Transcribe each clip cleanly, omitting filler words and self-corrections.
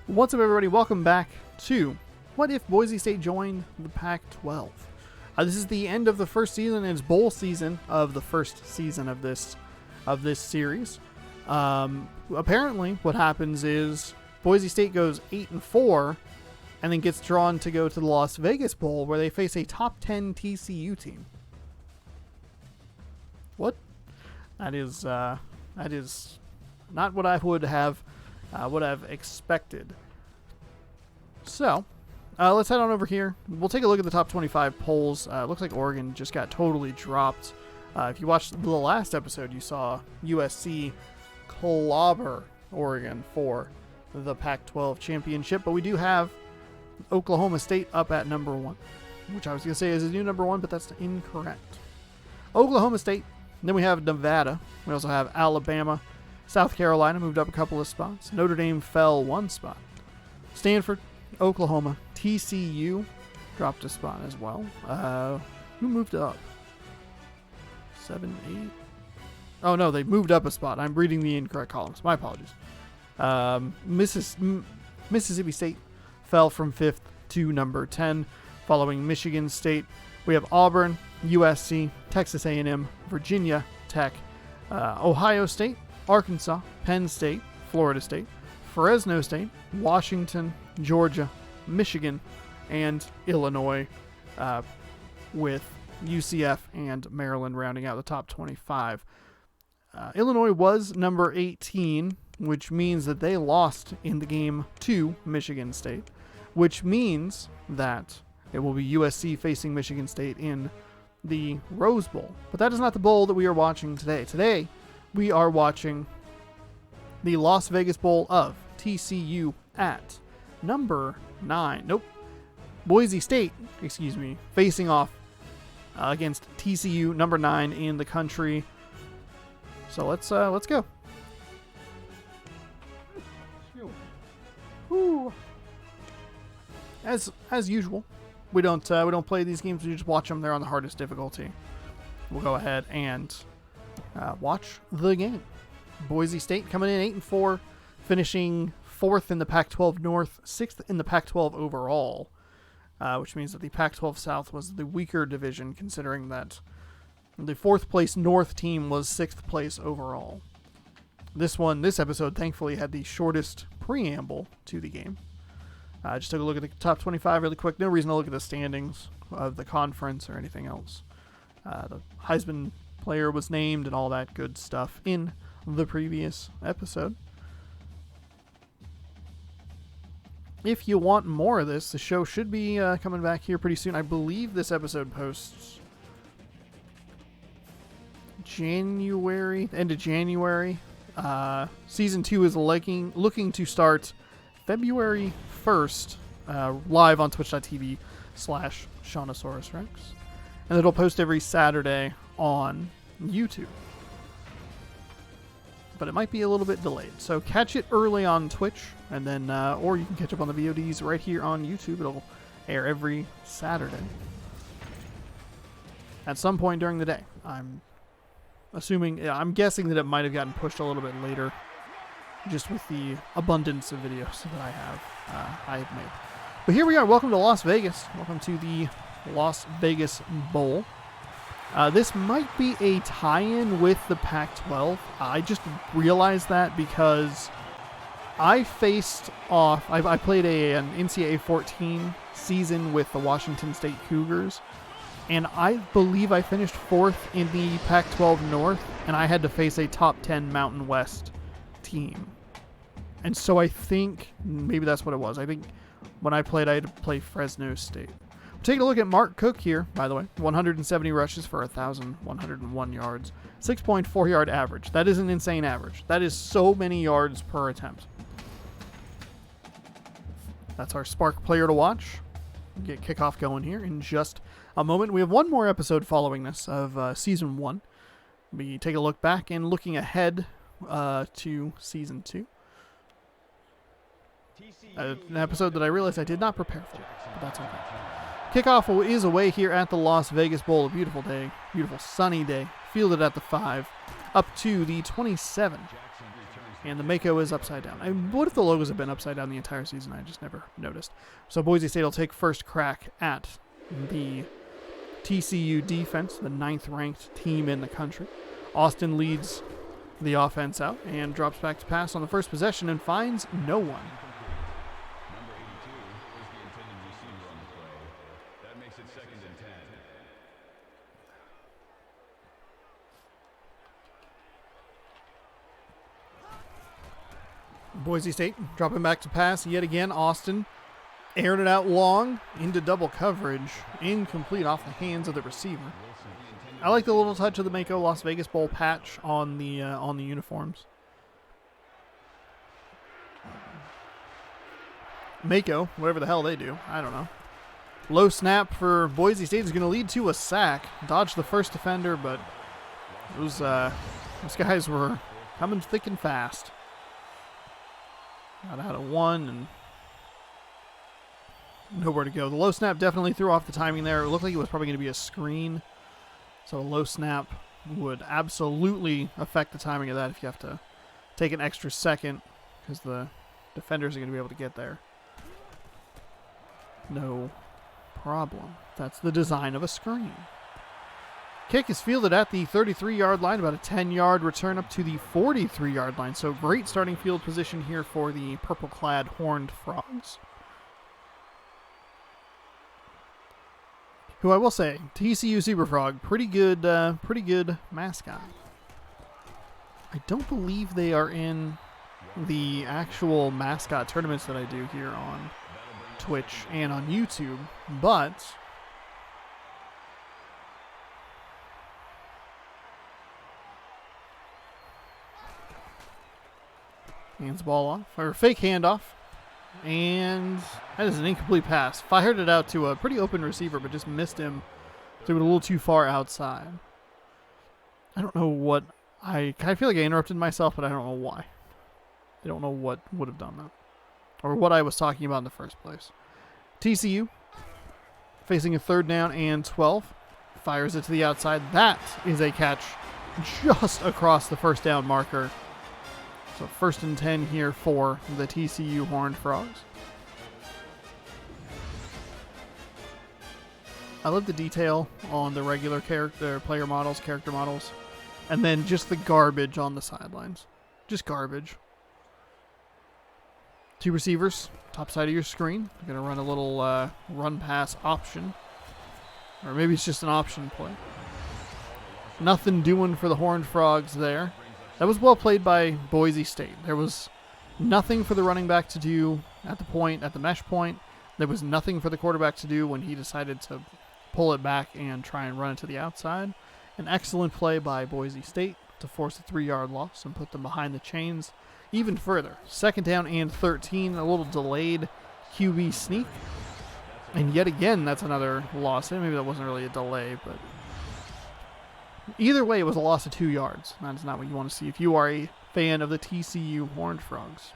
What's up, everybody? Welcome back to What If Boise State Joined the Pac-12? This is the end of the first season, and it's bowl season of the first season of this series. Apparently, what happens is Boise State goes 8-4, and then gets drawn to go to the Las Vegas Bowl, where they face a top 10 TCU team. What? That is not what I would have expected. So, let's head on over here. We'll take a look at the top 25 polls. Looks like Oregon just got totally dropped. If you watched the last episode, you saw USC clobber Oregon for the Pac-12 championship, but we do have Oklahoma State up at number 1, which I was going to say is a new number 1, but that's incorrect. Oklahoma State. Then we have Nevada. We also have Alabama. South Carolina moved up a couple of spots. Notre Dame fell 1 spot. Stanford, Oklahoma, TCU dropped a spot as well. Who moved up? 7, 8. Oh no, they moved up a spot. I'm reading the incorrect columns. My apologies. Mississippi State fell from 5th to number 10, following Michigan State. We have Auburn, USC, Texas A&M, Virginia Tech, Ohio State, Arkansas, Penn State, Florida State, Fresno State, Washington, Georgia, Michigan, and Illinois, with UCF and Maryland rounding out the top 25. Illinois was number 18, which means that they lost in the game to Michigan State, which means that it will be USC facing Michigan State in the Rose Bowl. But that is not the bowl that we are watching today. Today, we are watching the Las Vegas Bowl of TCU at number 9. Nope. Boise State, facing off against TCU, number 9 in the country. So let's go. Whew. As usual, we don't play these games. We just watch them. They're on the hardest difficulty. We'll go ahead and watch the game. Boise State coming in 8-4, finishing 4th in the Pac-12 North, 6th in the Pac-12 overall, which means that the Pac-12 South was the weaker division, considering that the 4th place North team was 6th place overall. This episode, thankfully, had the shortest preamble to the game. Just took a look at the top 25 really quick. No reason to look at the standings of the conference or anything else. The Heisman player was named and all that good stuff in the previous episode. If you want more of this, the show should be coming back here pretty soon. I believe this episode posts end of January. Season 2 is looking to start February 1st, live on twitch.tv/Shaunosaurus Rex. And it'll post every Saturday on YouTube. But it might be a little bit delayed. So catch it early on Twitch, and then, or you can catch up on the VODs right here on YouTube. It'll air every Saturday at some point during the day. I'm guessing that it might have gotten pushed a little bit later, just with the abundance of videos that I have made. But here we are. Welcome to Las Vegas. Welcome to the Las Vegas Bowl. This might be a tie-in with the Pac-12. I just realized that because I faced off. I played an NCAA 14 season with the Washington State Cougars, and I believe I finished 4th in the Pac-12 North, and I had to face a top 10 Mountain West team. And so I think maybe that's what it was. I think when I played, I had to play Fresno State. Taking a look at Mark Cook here, by the way. 170 rushes for 1,101 yards. 6.4 yard average. That is an insane average. That is so many yards per attempt. That's our Spark player to watch. Get kickoff going here in just a moment. We have one more episode following this of Season 1. We take a look back and looking ahead to Season 2. An episode that I realized I did not prepare for, but that's okay. Kickoff is away here at the Las Vegas Bowl. A beautiful day, beautiful sunny day. Fielded at the 5, up to the 27. And the Mako is upside down. What if the logos have been upside down the entire season? I just never noticed. So Boise State will take first crack at the TCU defense, the 9th-ranked team in the country. Austin leads the offense out and drops back to pass on the first possession and finds no one. Number 82 is the intended receiver on the play. That makes it 2nd and 10. Boise State dropping back to pass yet again. Austin aired it out long into double coverage. Incomplete off the hands of the receiver. I like the little touch of the Mako Las Vegas Bowl patch on the uniforms. Mako, whatever the hell they do, I don't know. Low snap for Boise State is going to lead to a sack. Dodged the first defender, but those guys were coming thick and fast. Got out of one and nowhere to go. The low snap definitely threw off the timing there. It looked like it was probably going to be a screen. So a low snap would absolutely affect the timing of that if you have to take an extra second because the defenders are going to be able to get there. No problem. That's the design of a screen. Kick is fielded at the 33-yard line, about a 10-yard return up to the 43-yard line. So great starting field position here for the purple-clad Horned Frogs. Who I will say, TCU Zebra Frog, pretty good mascot. I don't believe they are in the actual mascot tournaments that I do here on Twitch and on YouTube, but hands the ball off, or fake handoff, and that is an incomplete pass. Fired it out to a pretty open receiver, but just missed him. Threw it a little too far outside. I don't know what, I feel like I interrupted myself, but I don't know why. I don't know what would have done that, or what I was talking about in the first place. TCU facing a 3rd down and 12. Fires it to the outside. That is a catch just across the first down marker. So 1st and 10 here for the TCU Horned Frogs. I love the detail on the regular player models, character models, and then just the garbage on the sidelines. Just garbage. 2 receivers, top side of your screen. You're going to run a little run-pass option. Or maybe it's just an option play. Nothing doing for the Horned Frogs there. That was well played by Boise State. There was nothing for the running back to do at the mesh point. There was nothing for the quarterback to do when he decided to pull it back and try and run it to the outside. An excellent play by Boise State to force a 3-yard loss and put them behind the chains even further. 2nd down and 13, a little delayed QB sneak. And yet again, that's another loss. Maybe that wasn't really a delay, but either way, it was a loss of 2 yards. That is not what you want to see if you are a fan of the TCU Horned Frogs.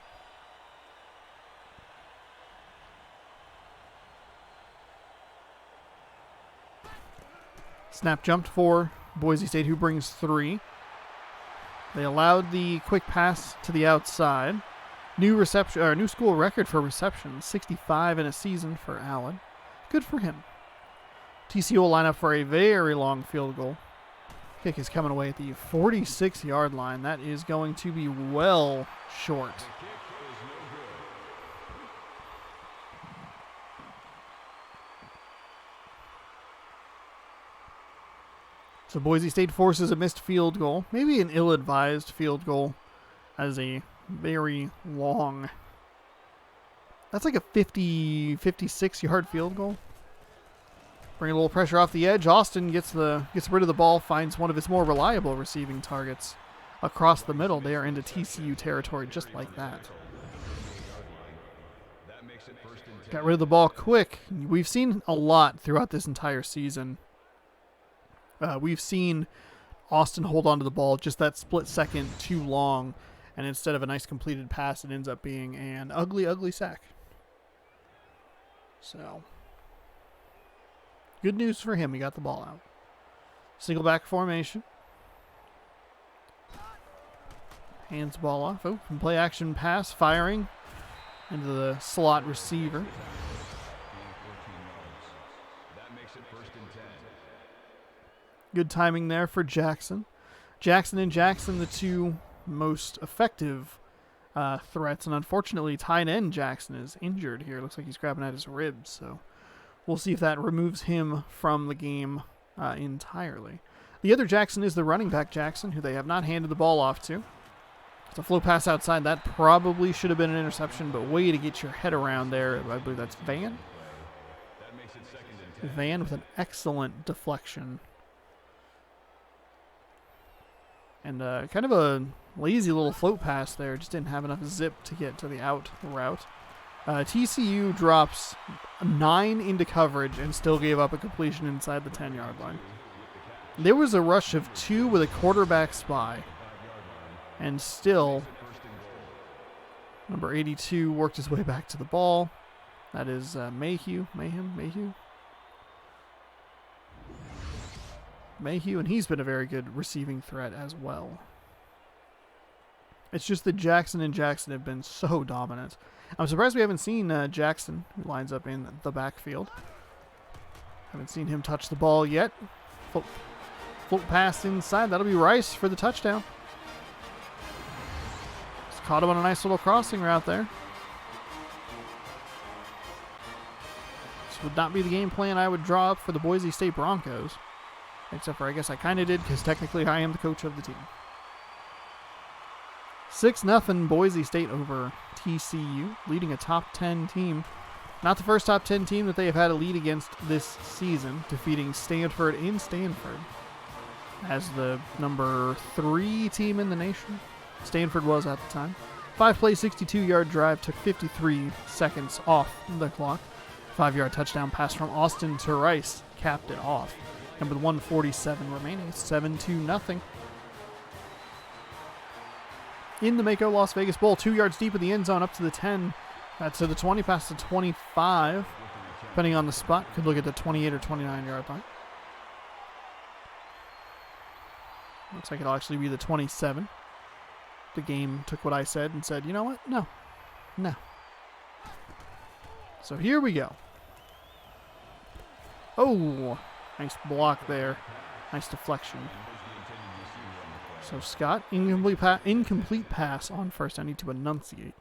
Snap jumped for Boise State, who brings 3. They allowed the quick pass to the outside. New school record for receptions, 65 in a season for Allen. Good for him. TCU will line up for a very long field goal. Kick is coming away at the 46-yard line. That is going to be well short. So Boise State forces a missed field goal, maybe an ill-advised field goal, as a very long, that's like a 56-yard field goal. Bring a little pressure off the edge. Austin gets rid of the ball, finds one of his more reliable receiving targets across the middle. They are into TCU territory just like that. Got rid of the ball quick. We've seen a lot throughout this entire season. We've seen Austin hold on to the ball just that split second too long, and instead of a nice completed pass, it ends up being an ugly, ugly sack. So, good news for him. He got the ball out. Single back formation. Hands the ball off. Oh, and play action pass, firing into the slot receiver. That makes it 1st and 10. Good timing there for Jackson. Jackson and Jackson, the two most effective threats, and unfortunately tight end Jackson is injured here. Looks like he's grabbing at his ribs, so we'll see if that removes him from the game entirely. The other Jackson is the running back Jackson, who they have not handed the ball off to. It's a flow pass outside. That probably should have been an interception, but way to get your head around there. I believe that's Van. That makes it 2nd and 10. Van with an excellent deflection. And kind of a lazy little float pass there. Just didn't have enough zip to get to the out route. TCU drops 9 into coverage and still gave up a completion inside the 10-yard line. There was a rush of 2 with a quarterback spy. And still, number 82 worked his way back to the ball. That is Mayhew, and he's been a very good receiving threat as well. It's just that Jackson and Jackson have been so dominant. I'm surprised we haven't seen Jackson, who lines up in the backfield. Haven't seen him touch the ball yet. Float pass inside. That'll be Rice for the touchdown. Just caught him on a nice little crossing route there. This would not be the game plan I would draw up for the Boise State Broncos. Except for I guess I kind of did, because technically I am the coach of the team. 6-0 Boise State over TCU, leading a top 10 team. Not the first top 10 team that they have had a lead against this season, defeating Stanford in Stanford as the number 3 team in the nation. Stanford was at the time. 5-play, 62-yard drive took 53 seconds off the clock. 5-yard touchdown pass from Austin to Rice capped it off. And with 1:47 remaining, it's 7-0. In the Mako Las Vegas Bowl, 2 yards deep in the end zone, up to the 10, to the 20, past the 25, depending on the spot. Could look at the 28 or 29-yard line. Looks like it'll actually be the 27. The game took what I said and said, you know what? No. So here we go. Oh, nice block there. Nice deflection. So Scott, incomplete pass on first. I need to enunciate.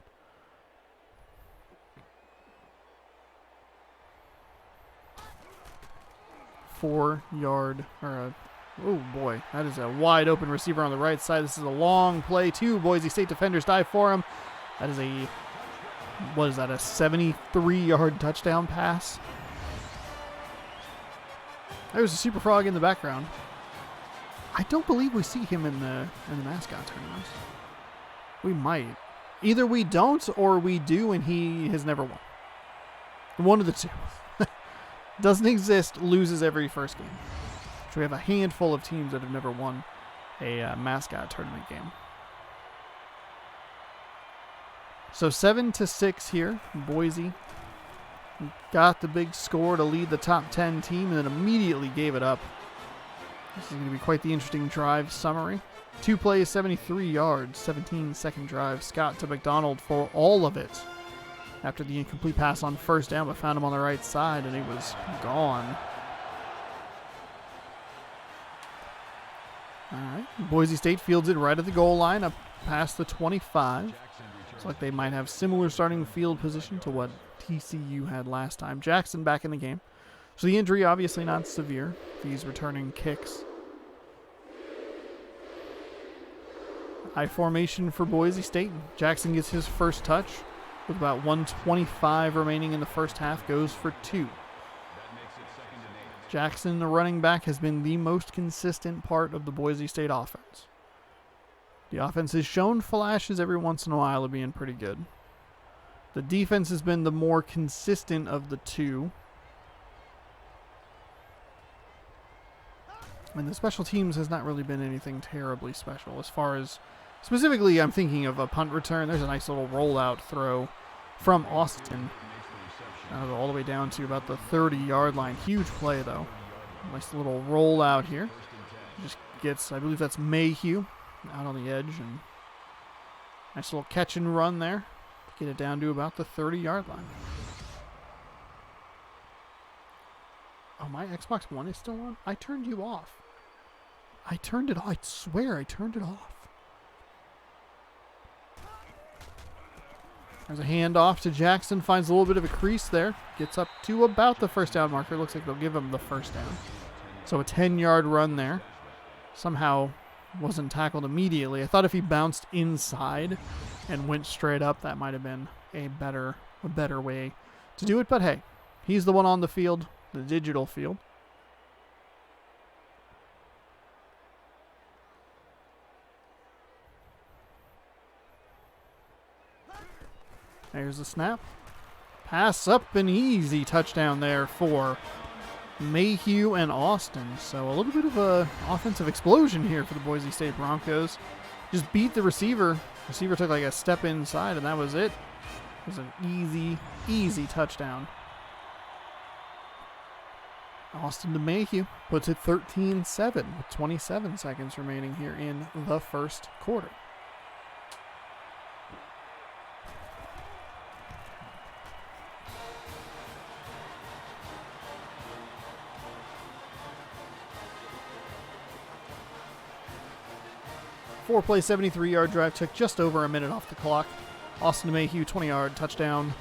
Oh boy, that is a wide open receiver on the right side. This is a long play. 2 Boise State defenders dive for him. That is a 73-yard touchdown pass. There's a Super Frog in the background. I don't believe we see him in the mascot tournaments. We might. Either we don't or we do and he has never won. One of the two. Doesn't exist, loses every first game. So we have a handful of teams that have never won a mascot tournament game. So 7-6 here. Boise got the big score to lead the top 10 team and then immediately gave it up. This is going to be quite the interesting drive summary. 2 plays, 73 yards, 17-second drive. Scott to McDonald for all of it after the incomplete pass on first down, but found him on the right side and he was gone. All right, Boise State fields it right at the goal line, up past the 25. Looks like they might have similar starting field position to what TCU had last time. Jackson back in the game. So the injury obviously not severe. He's returning kicks. High formation for Boise State. Jackson gets his first touch with about 1:25 remaining in the first half. Goes for 2. Jackson, the running back, has been the most consistent part of the Boise State offense. The offense has shown flashes every once in a while of being pretty good. The defense has been the more consistent of the two. And the special teams has not really been anything terribly special. As far as, specifically, I'm thinking of a punt return. There's a nice little rollout throw from Austin. All the way down to about the 30-yard line. Huge play, though. Nice little rollout here. Just gets, I believe that's Mayhew, out on the edge and Nice little catch and run there. Get it down to about the 30-yard line. Oh, my Xbox One is still on? I turned you off. I turned it off. I swear I turned it off. There's a handoff to Jackson. Finds a little bit of a crease there. Gets up to about the first down marker. Looks like they'll give him the first down. So a 10-yard run there. Somehow wasn't tackled immediately. I thought if he bounced inside and went straight up, that might have been a better way to do it. But hey, he's the one on the field, the digital field. There's the snap. Pass up and easy touchdown there for Mayhew and Austin. So a little bit of a offensive explosion here for the Boise State Broncos. Just beat the receiver. Receiver took like a step inside, and that was it. It was an easy touchdown. Austin to Mayhew puts it 13-7 with 27 seconds remaining here in the first quarter. Four-play, 73-yard drive took just over a minute off the clock. Austin to Mayhew, 20-yard touchdown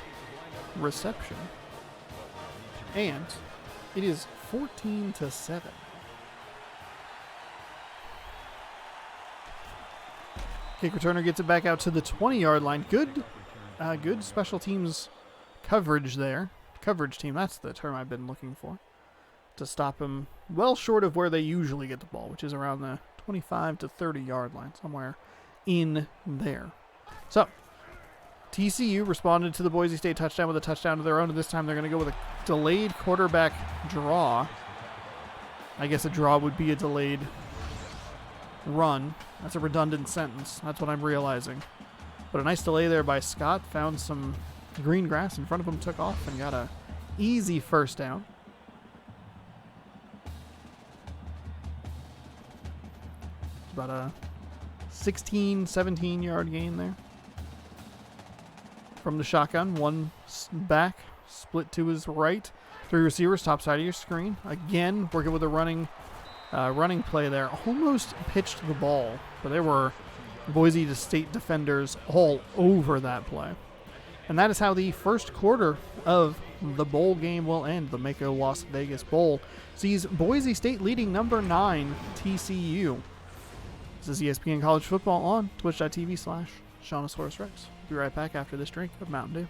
reception. And it is 14-7. Kick returner gets it back out to the 20-yard line. Good special teams coverage there. Coverage team, that's the term I've been looking for. To stop him well short of where they usually get the ball, which is around the 25 to 30-yard line, somewhere in there. So, TCU responded to the Boise State touchdown with a touchdown of their own, and this time they're going to go with a delayed quarterback draw. I guess a draw would be a delayed run. That's a redundant sentence. That's what I'm realizing. But a nice delay there by Scott. Found some green grass in front of him, took off, and got a easy first down. About a 16, 17-yard gain there. From the shotgun, one back, split to his right. Three receivers, top side of your screen. Again, working with a running play there. Almost pitched the ball, but there were Boise State defenders all over that play. And that is how the first quarter of the bowl game will end. The Mako Las Vegas Bowl sees Boise State leading number 9 TCU. This is ESPN College Football on twitch.tv/Shaunosaurus Rex. Be right back after this drink of Mountain Dew.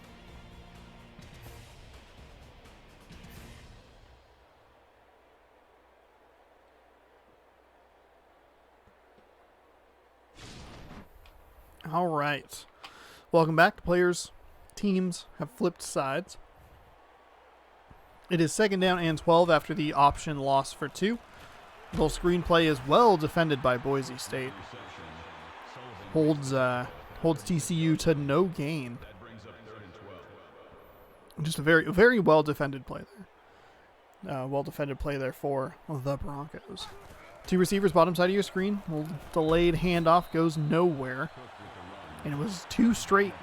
All right. Welcome back. Players, teams have flipped sides. It is second down and 12 after the option loss for 2. The screenplay is well defended by Boise State. Holds TCU to no gain. Just a very well defended play there. Well defended play there for the Broncos. Two receivers, bottom side of your screen. Little delayed handoff goes nowhere. And it was two straight.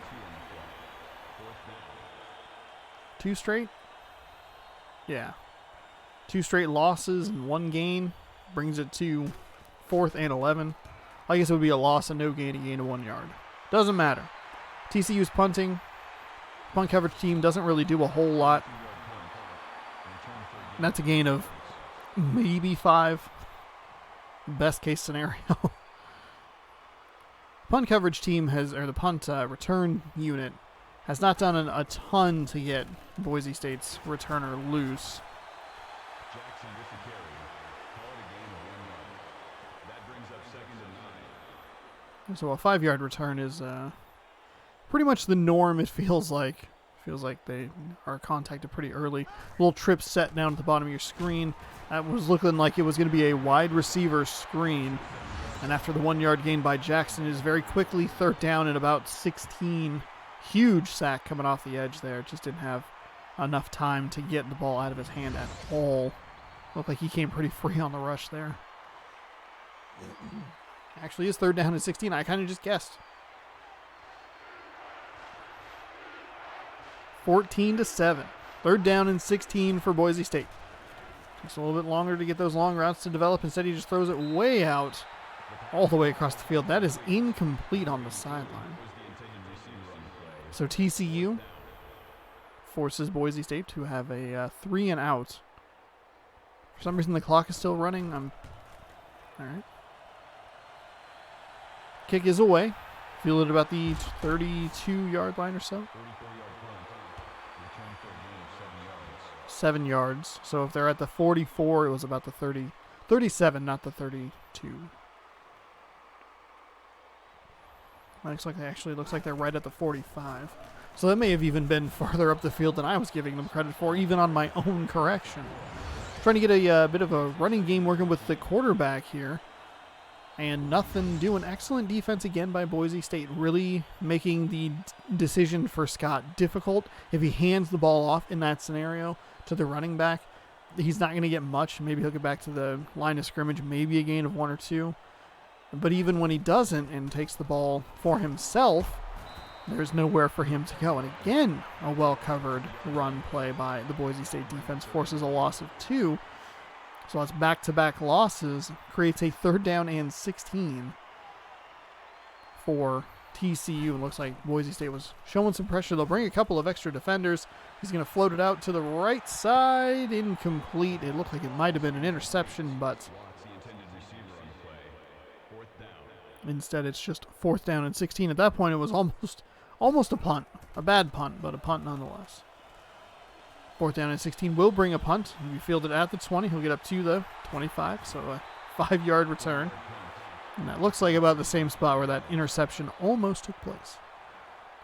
Yeah. 2 straight losses and 1 gain. Brings it to 4th and 11. I guess it would be a loss and no gain, a gain of 1 yard. Doesn't matter. TCU's punting. Punt coverage team doesn't really do a whole lot. And that's a gain of maybe 5. Best case scenario. Punt coverage team the punt return unit has not done a ton to get Boise State's returner loose. Jackson with the carry. Call it a gain of 1 yard. That brings up 2nd and 9. So a 5-yard return is pretty much the norm, it feels like. Feels like they are contacted pretty early. Little trip set down at the bottom of your screen. That was looking like it was going to be a wide receiver screen. And after the 1-yard gain by Jackson, it is very quickly 3rd down at about 16. Huge sack coming off the edge there. Just didn't have enough time to get the ball out of his hand at all. Looked like he came pretty free on the rush there. Actually, his 3rd down at 16. I kind of just guessed. 14-7. Third down and 16 for Boise State. Takes a little bit longer to get those long routes to develop. Instead, he just throws it way out, all the way across the field. That is incomplete on the sideline. So TCU forces Boise State to have a 3 and out. For some reason, the clock is still running. All right. Kick is away. Fielded about the 32-yard line or so. 7 yards. So if they're at the 44, it was about the 37, not the 32. Looks like they're right at the 45. So that may have even been farther up the field than I was giving them credit for, even on my own correction. Trying to get a bit of a running game working with the quarterback here. And nothing doing. Excellent defense again by Boise State, really making the decision for Scott difficult. If he hands the ball off in that scenario to the running back, he's not going to get much. Maybe he'll get back to the line of scrimmage, maybe a gain of 1 or 2. But even when he doesn't and takes the ball for himself, there's nowhere for him to go. And again, a well-covered run play by the Boise State defense forces a loss of 2. So that's back-to-back losses, creates a 3rd down and 16 for TCU. It looks like Boise State was showing some pressure. They'll bring a couple of extra defenders. He's going to float it out to the right side. Incomplete. It looked like it might have been an interception, but instead it's just 4th down and 16. At that point, it was almost a punt. A bad punt, but a punt nonetheless. 4th down and 16 will bring a punt. He'll be fielded at the 20. He'll get up to the 25, so a 5-yard return. And that looks like about the same spot where that interception almost took place.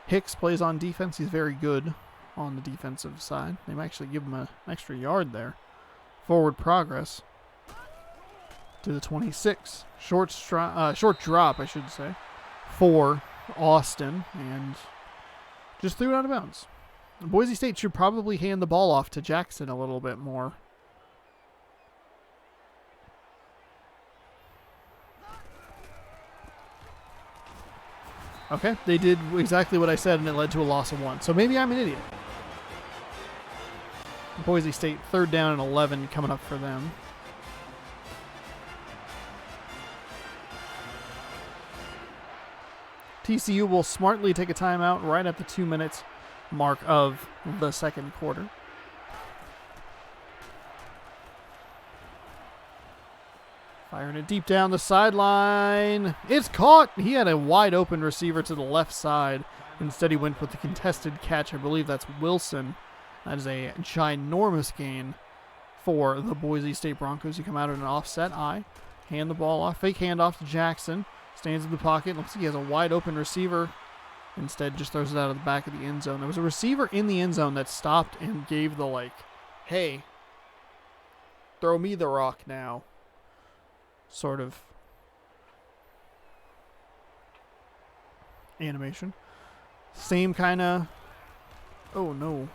Hicks plays on defense. He's very good on the defensive side. They might actually give him an extra yard there. Forward progress to the 26. Short drop, I should say, for Austin, and just threw it out of bounds. Boise State should probably hand the ball off to Jackson a little bit more. Okay, they did exactly what I said, and it led to a loss of 1. So maybe I'm an idiot. Boise State 3rd down and 11 coming up for them. TCU will smartly take a timeout right at the 2 minutes mark of the second quarter. Firing it deep down the sideline. It's caught. He had a wide open receiver to the left side. Instead, he went with the contested catch. I believe that's Wilson. That is a ginormous gain for the Boise State Broncos. You come out at an offset eye. Hand the ball off. Fake handoff to Jackson. Stands in the pocket. Looks like he has a wide open receiver. Instead, just throws it out of the back of the end zone. There was a receiver in the end zone that stopped and gave the, hey, throw me the rock now sort of animation. Same kind of, oh no.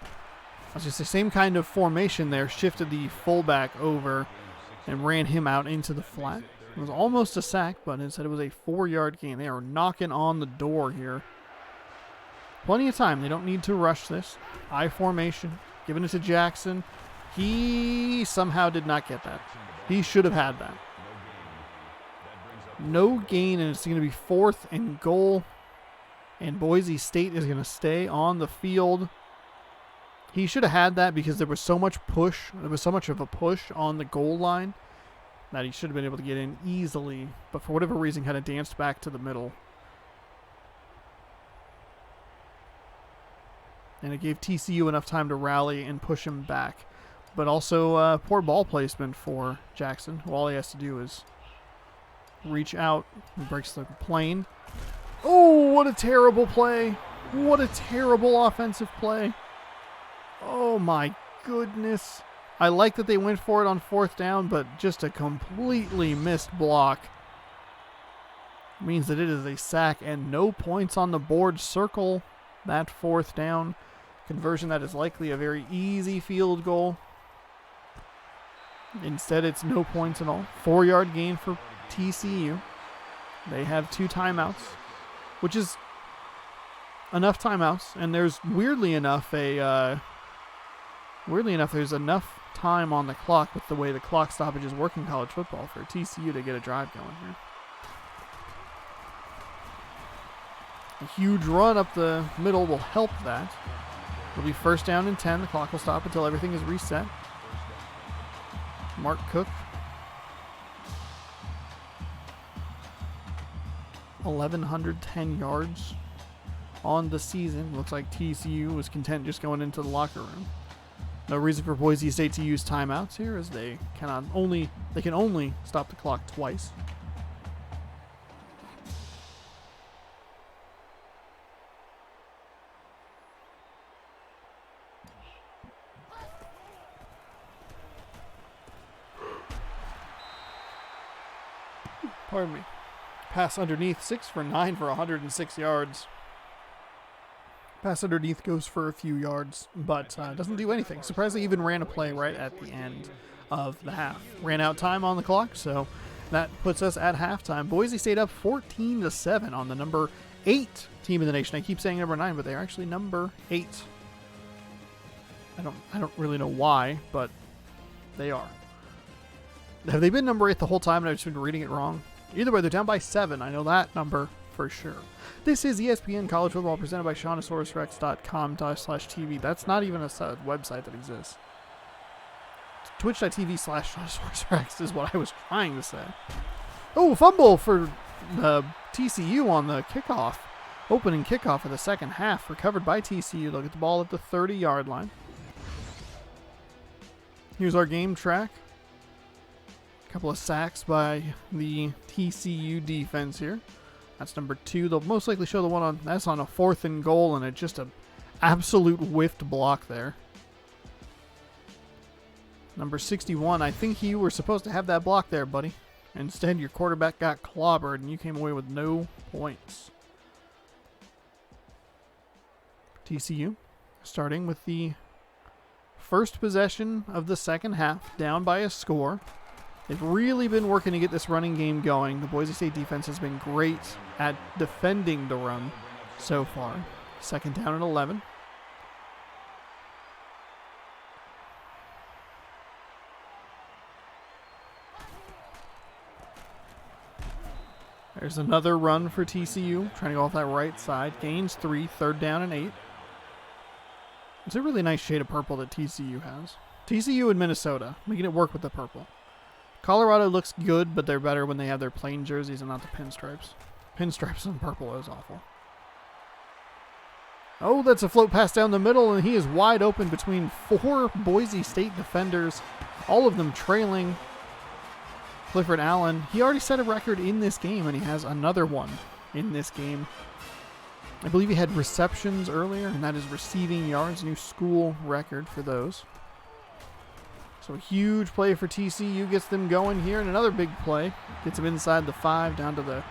I was just saying, same kind of formation there. Shifted the fullback over and ran him out into the flat. It was almost a sack, but instead it was a 4-yard gain. They are knocking on the door here. Plenty of time. They don't need to rush this. I formation. Giving it to Jackson. He somehow did not get that. He should have had that. No gain, and it's going to be 4th and goal. And Boise State is going to stay on the field. He should have had that because there was so much push. There was so much of a push on the goal line that he should have been able to get in easily, but for whatever reason kind of danced back to the middle. And it gave TCU enough time to rally and push him back. But also poor ball placement for Jackson, who all he has to do is reach out. He breaks the plane. Oh, what a terrible play. What a terrible offensive play. Oh my goodness. I like that they went for it on 4th down, but just a completely missed block means that it is a sack and no points on the board. Circle that 4th down conversion. That is likely a very easy field goal. Instead, it's no points at all. 4-yard gain for TCU. They have 2 timeouts, which is enough timeouts, and there's weirdly enough there's enough time on the clock with the way the clock stoppages work in college football for TCU to get a drive going here. A huge run up the middle will help that. It'll be first down and 10. The clock will stop until everything is reset. Mark Cook. 1,110 yards on the season. Looks like TCU was content just going into the locker room. No reason for Boise State to use timeouts here, as they can only stop the clock twice. Pardon me. Pass underneath, 6 for 9 for 106 yards. Pass underneath goes for a few yards, but doesn't do anything. Surprisingly, even ran a play right at the end of the half. Ran out time on the clock, so that puts us at halftime. Boise State up 14-7 on the number 8 team in the nation. I keep saying number 9, but they are actually number 8. I don't really know why, but they are. Have they been number 8 the whole time and I've just been reading it wrong? Either way, they're down by 7. I know that number for sure. This is ESPN College Football presented by ShawnosaurusRex.com/TV. That's not even a website that exists. Twitch.tv/ShawnosaurusRex is what I was trying to say. Oh, fumble for TCU on the kickoff. Opening kickoff of the second half. Recovered by TCU. They'll get the ball at the 30-yard line. Here's our game track. Couple of sacks by the TCU defense here. That's number 2. They'll most likely show the one on, that's on a 4th and goal, and it's just a absolute whiffed block there. Number 61, I think you were supposed to have that block there, buddy. Instead, your quarterback got clobbered, and you came away with no points. TCU starting with the first possession of the second half, down by a score. They've really been working to get this running game going. The Boise State defense has been great at defending the run so far. Second down and 11. There's another run for TCU, trying to go off that right side. Gains 3, third down and 8. It's a really nice shade of purple that TCU has. TCU and Minnesota, making it work with the purple. Colorado looks good, but they're better when they have their plain jerseys and not the pinstripes. Pinstripes and purple is awful. Oh, that's a float pass down the middle, and he is wide open between 4 Boise State defenders, all of them trailing Clifford Allen. He already set a record in this game, and he has another one in this game. I believe he had receptions earlier, and that is receiving yards, new school record for those. So a huge play for TCU gets them going here, and another big play gets them inside the 5 down to the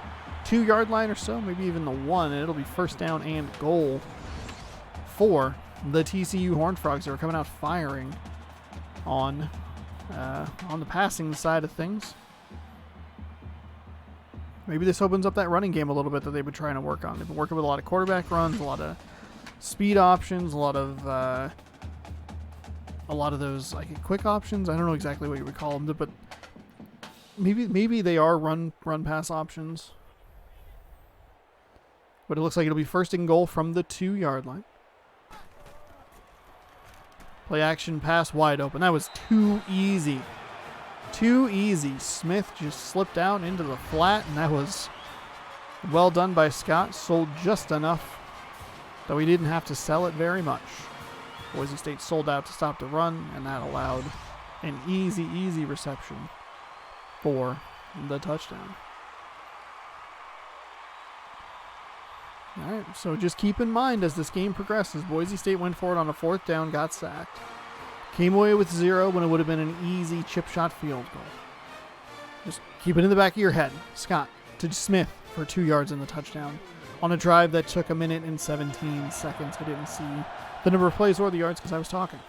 2-yard line or so, maybe even the 1, and it'll be first down and goal for the TCU Horned Frogs that are coming out firing on the passing side of things. Maybe this opens up that running game a little bit that they've been trying to work on. They've been working with a lot of quarterback runs, a lot of speed options, a lot of those like quick options. I don't know exactly what you would call them, but maybe they are run pass options. But it looks like it'll be first and goal from the 2-yard line. Play action pass wide open. That was too easy. Too easy. Smith just slipped out into the flat, and that was well done by Scott. Sold just enough that we didn't have to sell it very much. Boise State sold out to stop the run, and that allowed an easy reception for the touchdown. All right, so just keep in mind as this game progresses, Boise State went for it on a 4th down, got sacked. Came away with 0 when it would have been an easy chip shot field goal. Just keep it in the back of your head. Scott to Smith for 2 yards in the touchdown on a drive that took 1 minute and 17 seconds. I didn't see the number of plays or the yards because I was talking.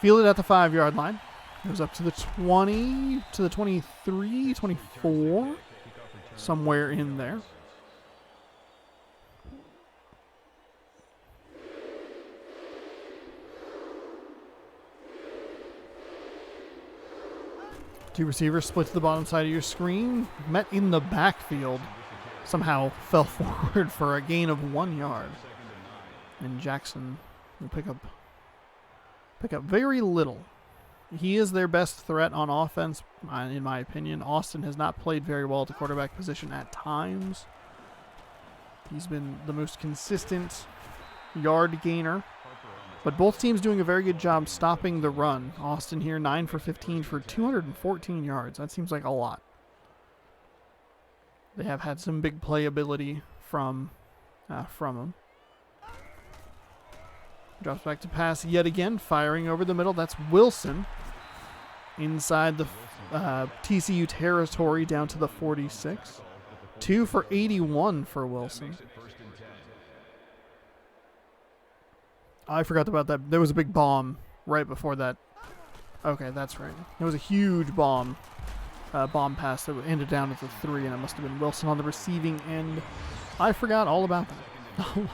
Fielded at the 5-yard line. Goes up to the 20, to the 23, 24, somewhere in there. Two receivers split to the bottom side of your screen. Met in the backfield. Somehow fell forward for a gain of 1 yard. And Jackson will pick up very little. He is their best threat on offense, in my opinion. Austin has not played very well at the quarterback position at times. He's been the most consistent yard gainer. But both teams doing a very good job stopping the run. Austin here 9 for 15 for 214 yards. That seems like a lot. They have had some big playability from him. Drops back to pass yet again, firing over the middle. That's Wilson inside the TCU territory down to the 46. 2 for 81 for Wilson. I forgot about that. There was a big bomb right before that. Okay, that's right. There was a huge bomb pass that ended down at the 3, and it must have been Wilson on the receiving end. I forgot all about that.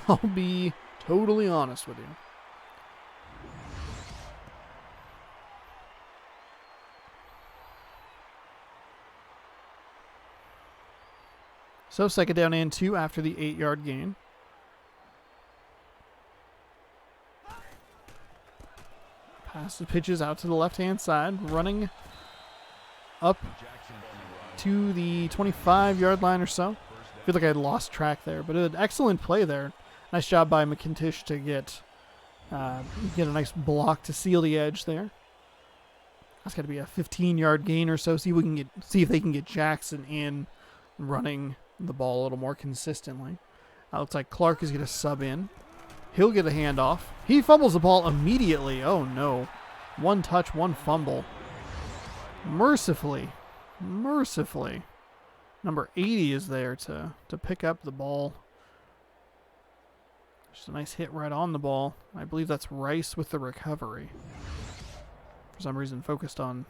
I'll be totally honest with you. So 2nd down and 2 after the 8-yard gain. Pass the pitches out to the left-hand side, running up to the 25-yard line or so. I feel like I had lost track there, but an excellent play there. Nice job by McIntish to get a nice block to seal the edge there. That's got to be a 15-yard gain or so. See if they can get Jackson in running the ball a little more consistently. Looks like Clark is going to sub in. He'll get a handoff. He fumbles the ball immediately. Oh, no. 1 touch, 1 fumble. Mercifully. Number 80 is there to pick up the ball. Just a nice hit right on the ball. I believe that's Rice with the recovery. For some reason, focused on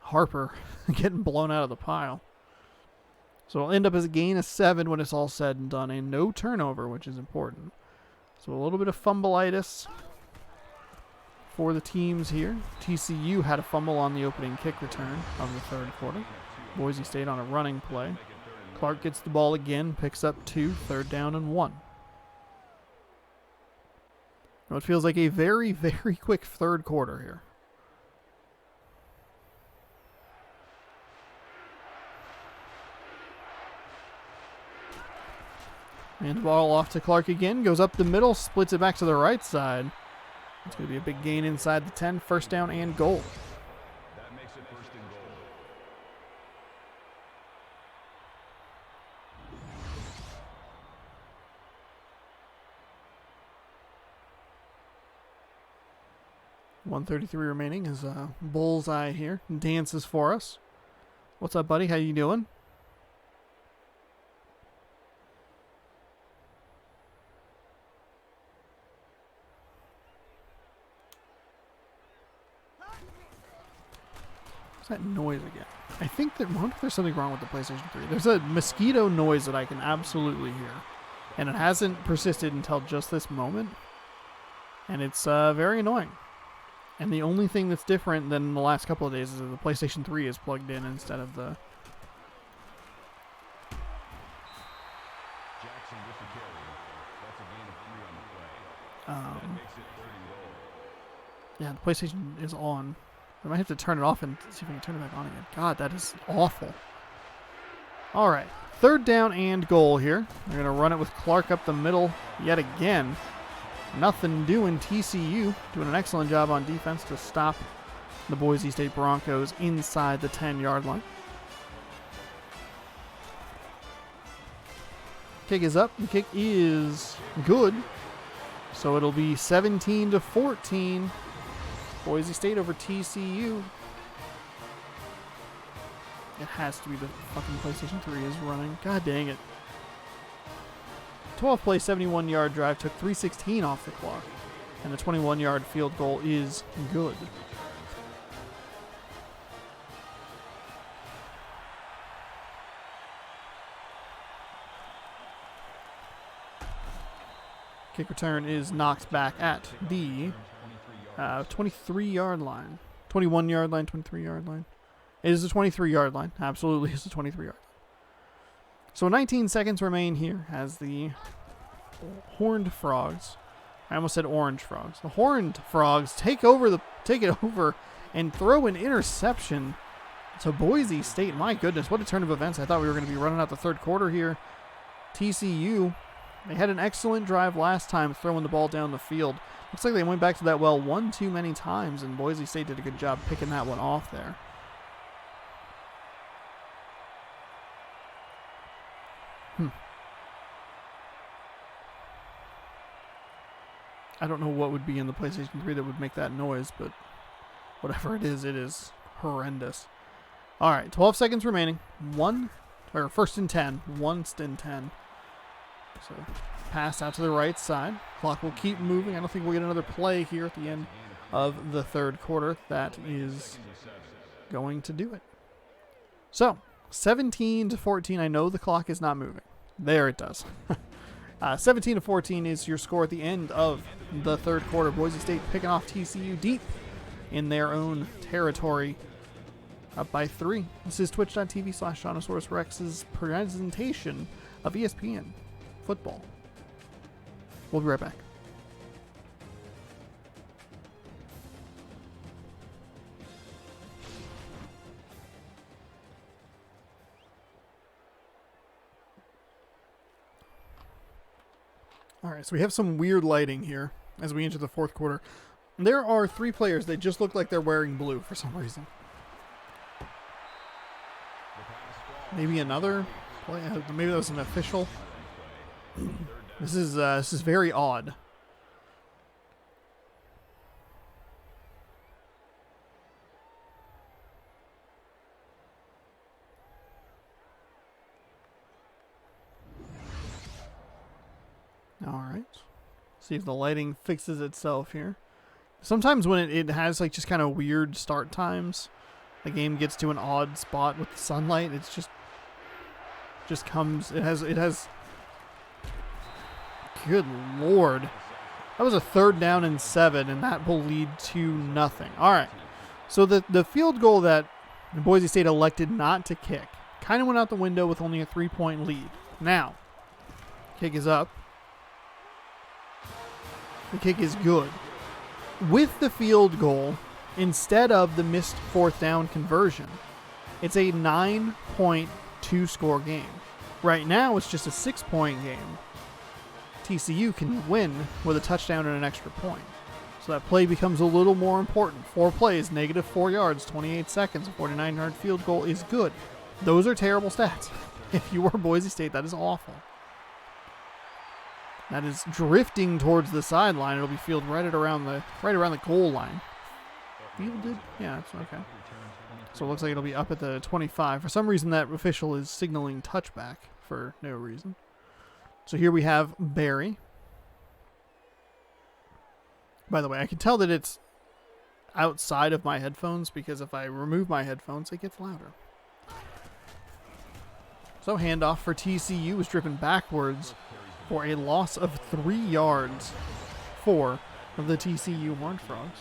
Harper getting blown out of the pile. So it'll end up as a gain of 7 when it's all said and done, and no turnover, which is important. So a little bit of fumbleitis for the teams here. TCU had a fumble on the opening kick return of the 3rd quarter. Boise State on a running play. Clark gets the ball again, picks up 2, 3rd down and 1. Now it feels like a very, very quick 3rd quarter here. And the ball off to Clark again. Goes up the middle, splits it back to the right side. It's going to be a big gain inside the 10. 1st down and goal. That makes it 1st and goal. .133 remaining is Bullseye here. Dances for us. What's up, buddy? How you doing? What's that noise again? I wonder if there's something wrong with the PlayStation 3. There's a mosquito noise that I can absolutely hear. And it hasn't persisted until just this moment. And it's very annoying. And the only thing that's different than the last couple of days is that the PlayStation 3 is plugged in instead of the... Jackson with the carry. That's a gain of 3 on the play. That makes it 3rd and goal. Yeah, the PlayStation is on. I might have to turn it off and see if I can turn it back on again. God, that is awful. All right, 3rd down and goal here. They're going to run it with Clark up the middle yet again. Nothing doing. TCU doing an excellent job on defense to stop the Boise State Broncos inside the 10-yard line. Kick is up. The kick is good. So it'll be 17-14. Boise State over TCU. It has to be the fucking PlayStation 3 is running. God dang it. 12-play, 71-yard drive took 3:16 off the clock. And the 21-yard field goal is good. Kick return is knocked back at the 23-yard line. 21-yard line, 23-yard line. It is the 23-yard line. Absolutely is the 23-yard line. So 19 seconds remain here as the Horned Frogs, I almost said Orange Frogs. The Horned Frogs take it over and throw an interception to Boise State. My goodness, what a turn of events. I thought we were going to be running out the third quarter here. TCU, they had an excellent drive last time throwing the ball down the field. Looks like they went back to that well one too many times, and Boise State did a good job picking that one off there. I don't know what would be in the PlayStation 3 that would make that noise, but whatever it is horrendous. All right, 12 seconds remaining. First and 10. 1st and 10. So pass out to the right side. Clock will keep moving. I don't think we'll get another play here at the end of the third quarter. That is going to do it. So 17-14. I know the clock is not moving. There it does. 17-14 is your score at the end of the third quarter. Boise State picking off TCU deep in their own territory, up by 3. This is twitch.tv/Jonosaurus Rex's presentation of ESPN football. We'll be right back. All right, so we have some weird lighting here as we enter the fourth quarter. There are 3 players that just look like they're wearing blue for some reason. Maybe another play. Maybe that was an official. This is very odd. All right. See if the lighting fixes itself here. Sometimes when it has like just kind of weird start times, the game gets to an odd spot with the sunlight. It's just comes. It has. Good Lord. That was a 3rd down and 7, and that will lead to nothing. All right. So the field goal that Boise State elected not to kick kind of went out the window with only a 3-point lead. Now, kick is up. The kick is good. With the field goal, instead of the missed 4th down conversion, it's a 9-point 2-score game. Right now, it's just a 6-point game. TCU can win with a touchdown and an extra point. So that play becomes a little more important. 4 plays, -4 yards, 28 seconds, a 49-yard field goal is good. Those are terrible stats. If you were Boise State, that is awful. That is drifting towards the sideline. It'll be fielded right around the goal line. Fielded? Yeah, it's okay. So it looks like it'll be up at the 25. For some reason, that official is signaling touchback for no reason. So here we have Barry. By the way, I can tell that it's outside of my headphones because if I remove my headphones, it gets louder. So handoff for TCU is driven backwards for a loss of 3 yards for the TCU Horned Frogs.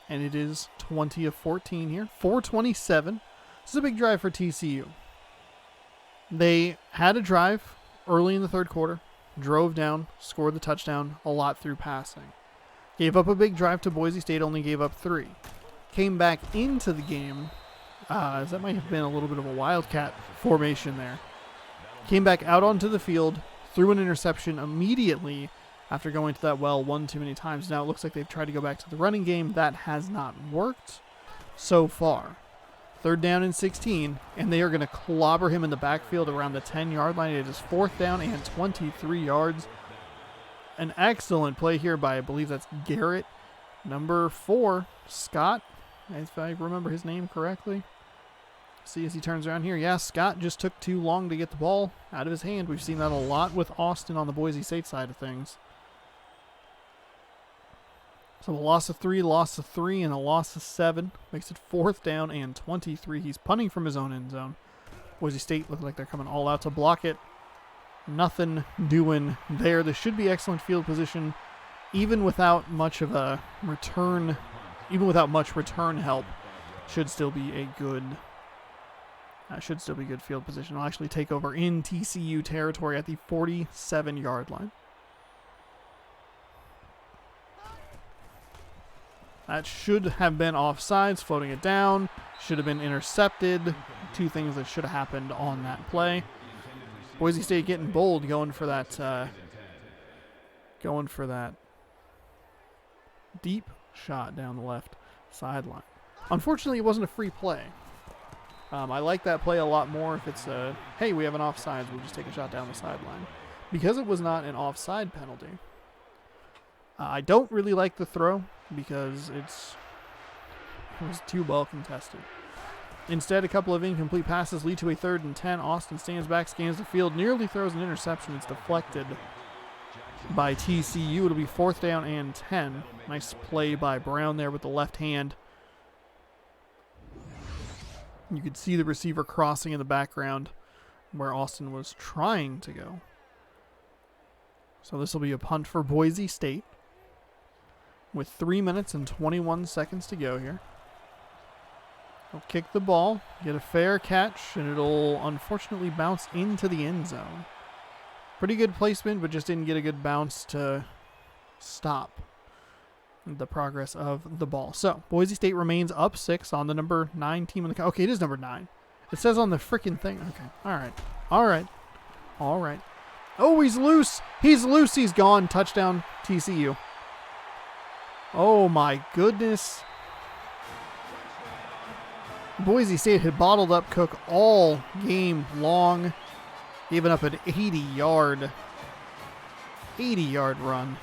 And it is 20-14 here. 4:27. This is a big drive for TCU. They had a drive early in the third quarter, drove down, scored the touchdown, a lot through passing. Gave up a big drive to Boise State, only gave up 3. Came back into the game, as that might have been a little bit of a wildcat formation there. Came back out onto the field, threw an interception immediately after going to that well one too many times. Now it looks like they've tried to go back to the running game. That has not worked so far. 3rd down and 16, and they are going to clobber him in the backfield around the 10-yard line. It is 4th down and 23 yards. An excellent play here by, I believe that's Garrett. Number 4, Scott, if I remember his name correctly. See as he turns around here. Yeah, Scott just took too long to get the ball out of his hand. We've seen that a lot with Austin on the Boise State side of things. So a loss of 3, and a loss of 7. Makes it 4th down and 23. He's punting from his own end zone. Boise State look like they're coming all out to block it. Nothing doing there. This should be excellent field position even without much of a return, even without much return help, should still be a good field position. I'll actually take over in TCU territory at the 47-yard line. That should have been offsides, floating it down. Should have been intercepted. Two things that should have happened on that play. Boise State getting bold, going for that deep shot down the left sideline. Unfortunately, it wasn't a free play. I like that play a lot more if it's hey, we have an offsides, we'll just take a shot down the sideline. Because it was not an offside penalty, I don't really like the throw because it was too well contested. Instead, a couple of incomplete passes lead to a 3rd and 10. Austin stands back, scans the field, nearly throws an interception. It's deflected by TCU. It'll be 4th down and 10. Nice play by Brown there with the left hand. You could see the receiver crossing in the background where Austin was trying to go. So this will be a punt for Boise State with 3 minutes and 21 seconds to go here. They'll kick the ball, get a fair catch, and it'll unfortunately bounce into the end zone. Pretty good placement, but just didn't get a good bounce to stop the progress of the ball. So, Boise State remains up 6 on the number 9 team in the... Okay, it is number 9. It says on the freaking thing. Okay, all right. Oh, he's loose. He's gone. Touchdown, TCU. Oh, my goodness. Boise State had bottled up Cook all game long, giving up an 80-yard run.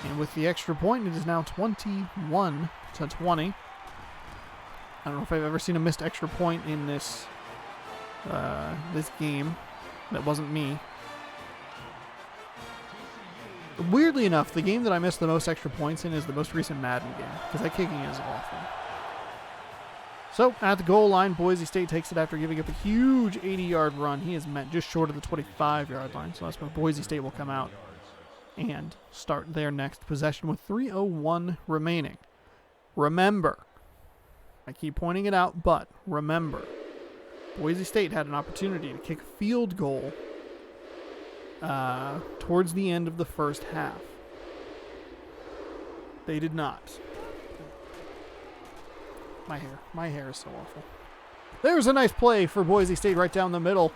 And with the extra point, it is now 21-20. I don't know if I've ever seen a missed extra point in this game. That wasn't me. Weirdly enough, the game that I missed the most extra points in is the most recent Madden game, because that kicking is awful. So, at the goal line, Boise State takes it after giving up a huge 80-yard run. He is met just short of the 25-yard line, so that's where Boise State will come out and start their next possession with 3:01 remaining. Remember, I keep pointing it out, but remember, Boise State had an opportunity to kick a field goal towards the end of the first half. They did not. My hair is so awful. There's a nice play for Boise State right down the middle.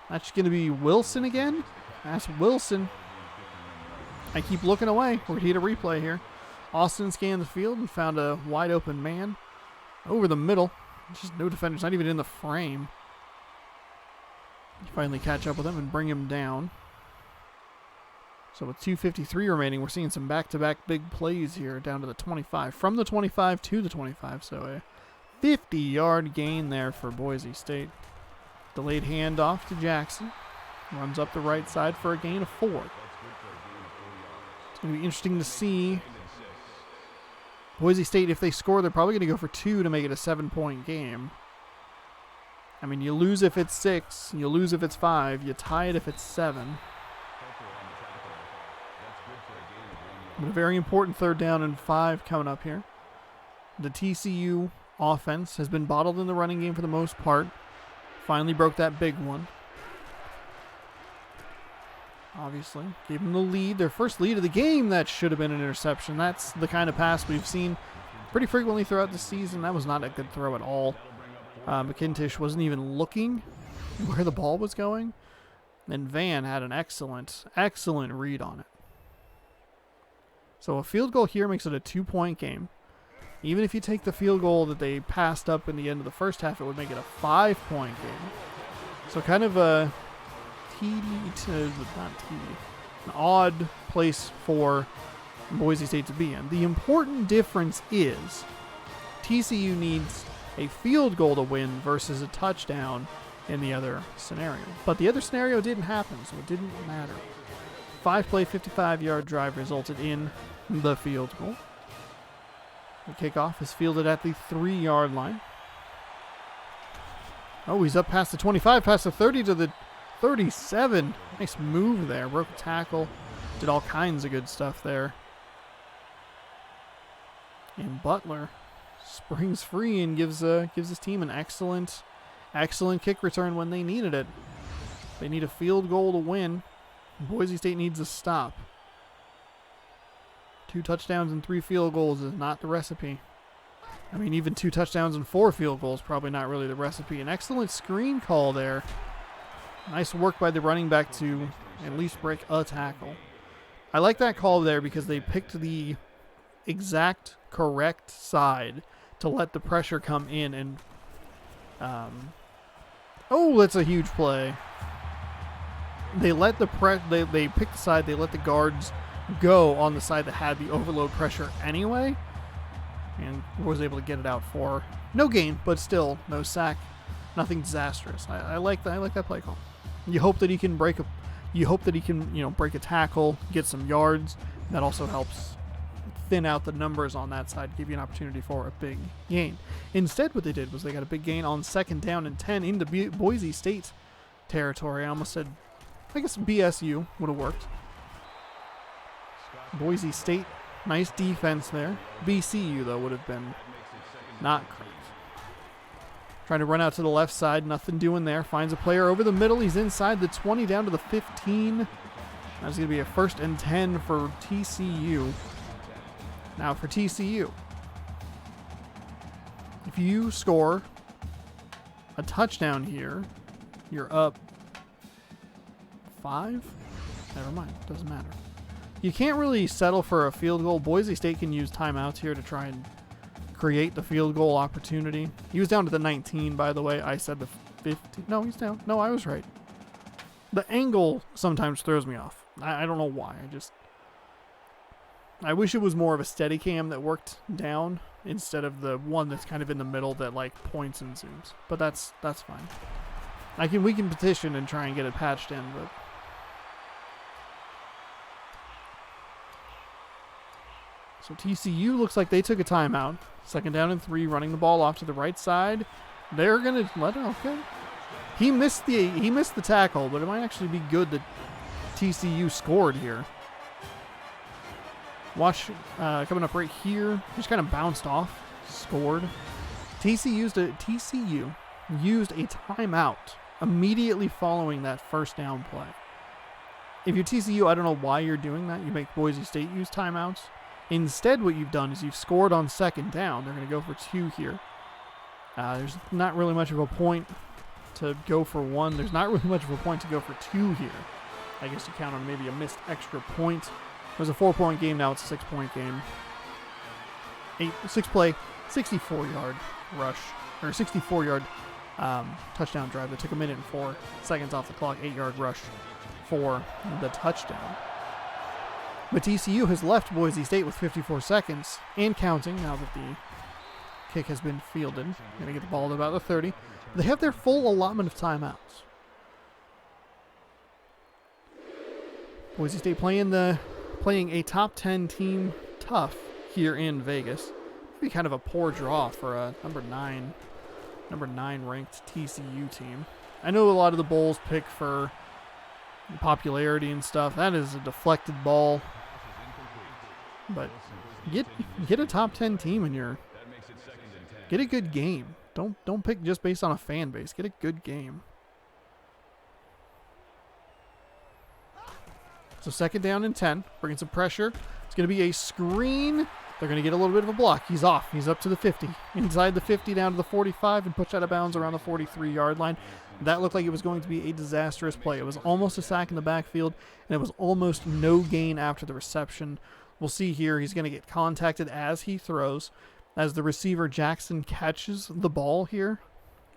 That's going to be Wilson again. That's Wilson. I keep looking away. We're going to get a replay here. Austin scanned the field and found a wide open man over the middle. Just no defenders, not even in the frame. You finally catch up with him and bring him down. So with 2:53 remaining, we're seeing some back-to-back big plays here down to the 25. From the 25 to the 25, so a 50-yard gain there for Boise State. Delayed handoff to Jackson. Runs up the right side for a gain of 4. It's going to be interesting to see. Boise State, if they score, they're probably going to go for 2 to make it a 7-point game. I mean, you lose if it's 6, you lose if it's 5, you tie it if it's 7. But a very important 3rd down and 5 coming up here. The TCU offense has been bottled in the running game for the most part. Finally broke that big one. Obviously, gave them the lead, their first lead of the game. That should have been an interception. That's the kind of pass we've seen pretty frequently throughout the season. That was not a good throw at all. McIntish wasn't even looking where the ball was going. And Van had an excellent read on it. So a field goal here makes it a 2-point game. Even if you take the field goal that they passed up in the end of the first half, it would make it a 5-point game. So kind of a an odd place for Boise State to be in. The important difference is TCU needs a field goal to win versus a touchdown in the other scenario. But the other scenario didn't happen, so it didn't matter. 5-play, 55-yard drive resulted in the field goal. The kickoff is fielded at the 3-yard line. Oh, he's up past the 25, past the 30 to the 37. Nice move there. Broke a tackle. Did all kinds of good stuff there. And Butler springs free and gives his team an excellent kick return when they needed it. They need a field goal to win. Boise State needs a stop. 2 touchdowns and 3 field goals is not the recipe. I mean, even 2 touchdowns and 4 field goals probably not really the recipe. An excellent screen call there. Nice work by the running back to at least break a tackle. I like that call there because they picked the exact correct side to let the pressure come in. And oh, that's a huge play. They let the they picked the side. They let the guards go on the side that had the overload pressure anyway, and was able to get it out for no gain, but still no sack, nothing disastrous. I like that. I like that play call. You hope that he can break break a tackle, get some yards. That also helps thin out the numbers on that side, give you an opportunity for a big gain. Instead, what they did was they got a big gain on 2nd down and 10 into Boise State territory. I almost said, I guess BSU would have worked. Boise State, nice defense there. BCU, though, would have been not great. Trying to run out to the left side, nothing doing there. Finds a player over the middle. He's inside the 20 down to the 15. That's going to be a 1st and 10 for TCU. Now for TCU, if you score a touchdown here, you're up 5? Never mind, doesn't matter. You can't really settle for a field goal. Boise State can use timeouts here to try and create the field goal opportunity. He was down to the 19, by the way. I said the 50. No, he's down. No, I was right. The angle sometimes throws me off. I don't know why. I wish it was more of a steady cam that worked down instead of the one that's kind of in the middle that like points and zooms. But that's fine. We can petition and try and get it patched in, but so TCU looks like they took a timeout. 2nd down and 3, running the ball off to the right side. They're gonna let it. Okay. He missed the tackle, but it might actually be good that TCU scored here. Watch coming up right here. Just kind of bounced off, scored. TCU used a timeout immediately following that 1st down play. If you're TCU, I don't know why you're doing that. You make Boise State use timeouts. Instead, what you've done is you've scored on 2nd down. They're going to go for 2 here. There's not really much of a point to go for 1. There's not really much of a point to go for 2 here. I guess you count on maybe a missed extra point. It was a 4-point game. Now it's a 6-point game. 6-play, 64-yard rush, or 64-yard touchdown drive that took 1 minute and 4 seconds off the clock. 8-yard rush for the touchdown. But TCU has left Boise State with 54 seconds and counting now that the kick has been fielded. Going to get the ball to about the 30. They have their full allotment of timeouts. Boise State playing a top 10 team tough here in Vegas. Maybe kind of a poor draw for a number 9 ranked TCU team. I know a lot of the bowls pick for popularity and stuff. That is a deflected ball. But get a top 10 team in your. Get a good game. Don't pick just based on a fan base. Get a good game. So 2nd down and 10. Bringing some pressure. It's going to be a screen. They're going to get a little bit of a block. He's off. He's up to the 50. Inside the 50 down to the 45 and pushed out of bounds around the 43-yard line. That looked like it was going to be a disastrous play. It was almost a sack in the backfield, and it was almost no gain after the reception. We'll see here. He's going to get contacted as he throws. As the receiver, Jackson, catches the ball here,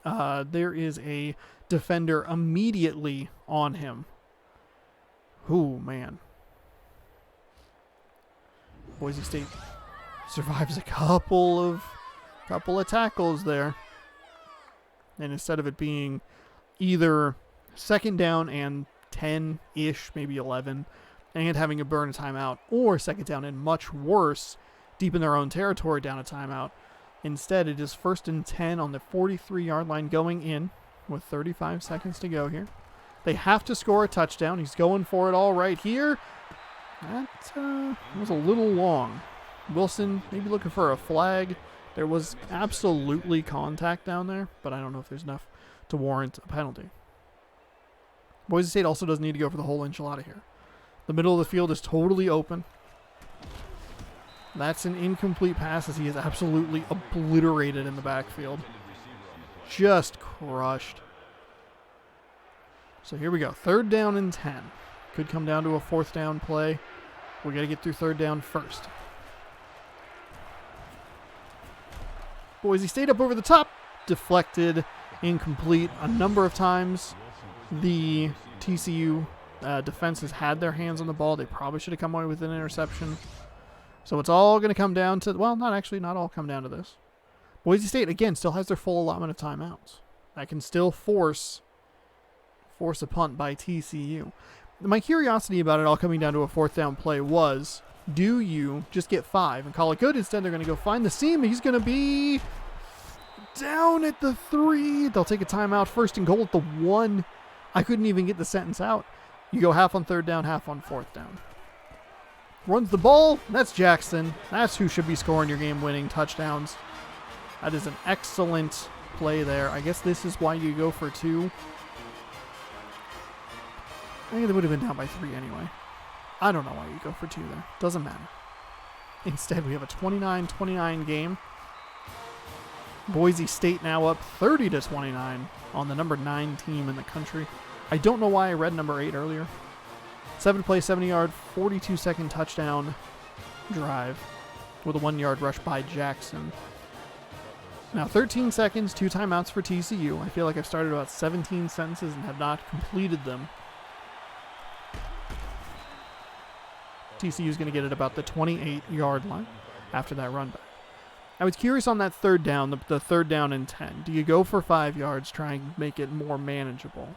there is a defender immediately on him. Ooh, man. Boise State survives a couple of tackles there. And instead of it being either 2nd down and 10-ish, maybe 11, and having a burn a timeout, or 2nd down and much worse, deep in their own territory down a timeout. Instead, it is 1st and 10 on the 43-yard line going in with 35 seconds to go here. They have to score a touchdown. He's going for it all right here. That was a little long. Wilson maybe looking for a flag. There was absolutely contact down there, but I don't know if there's enough to warrant a penalty. Boise State also doesn't need to go for the whole enchilada here. The middle of the field is totally open. That's an incomplete pass as he is absolutely obliterated in the backfield. Just crushed. So here we go. 3rd down and 10. Could come down to a 4th down play. We got to get through 3rd down first. Boise State up over the top. Deflected. Incomplete a number of times. The TCU defense has had their hands on the ball. They probably should have come away with an interception. So it's all going to come down to, well, not all come down to this. Boise State, again, still has their full allotment of timeouts. That can still force a punt by TCU. My curiosity about it all coming down to a 4th down play was, do you just get 5 and call it good? Instead, they're going to go find the seam. He's going to be down at the 3. They'll take a timeout, 1st and goal at the 1. I couldn't even get the sentence out. You go half on 3rd down, half on 4th down. Runs the ball. That's Jackson. That's who should be scoring your game-winning touchdowns. That is an excellent play there. I guess this is why you go for 2. I think they would have been down by 3 anyway. I don't know why you go for 2 there. Doesn't matter. Instead, we have a 29-29 game. Boise State now up 30-29 on the number 9 team in the country. I don't know why I read number 8 earlier. 7-play, 70-yard, 42-second touchdown drive with a 1-yard rush by Jackson. Now 13 seconds, 2 timeouts for TCU. I feel like I've started about 17 sentences and have not completed them. TCU is going to get it about the 28-yard line after that run back. I was curious on that 3rd down, the 3rd down and 10. Do you go for 5 yards, try and make it more manageable?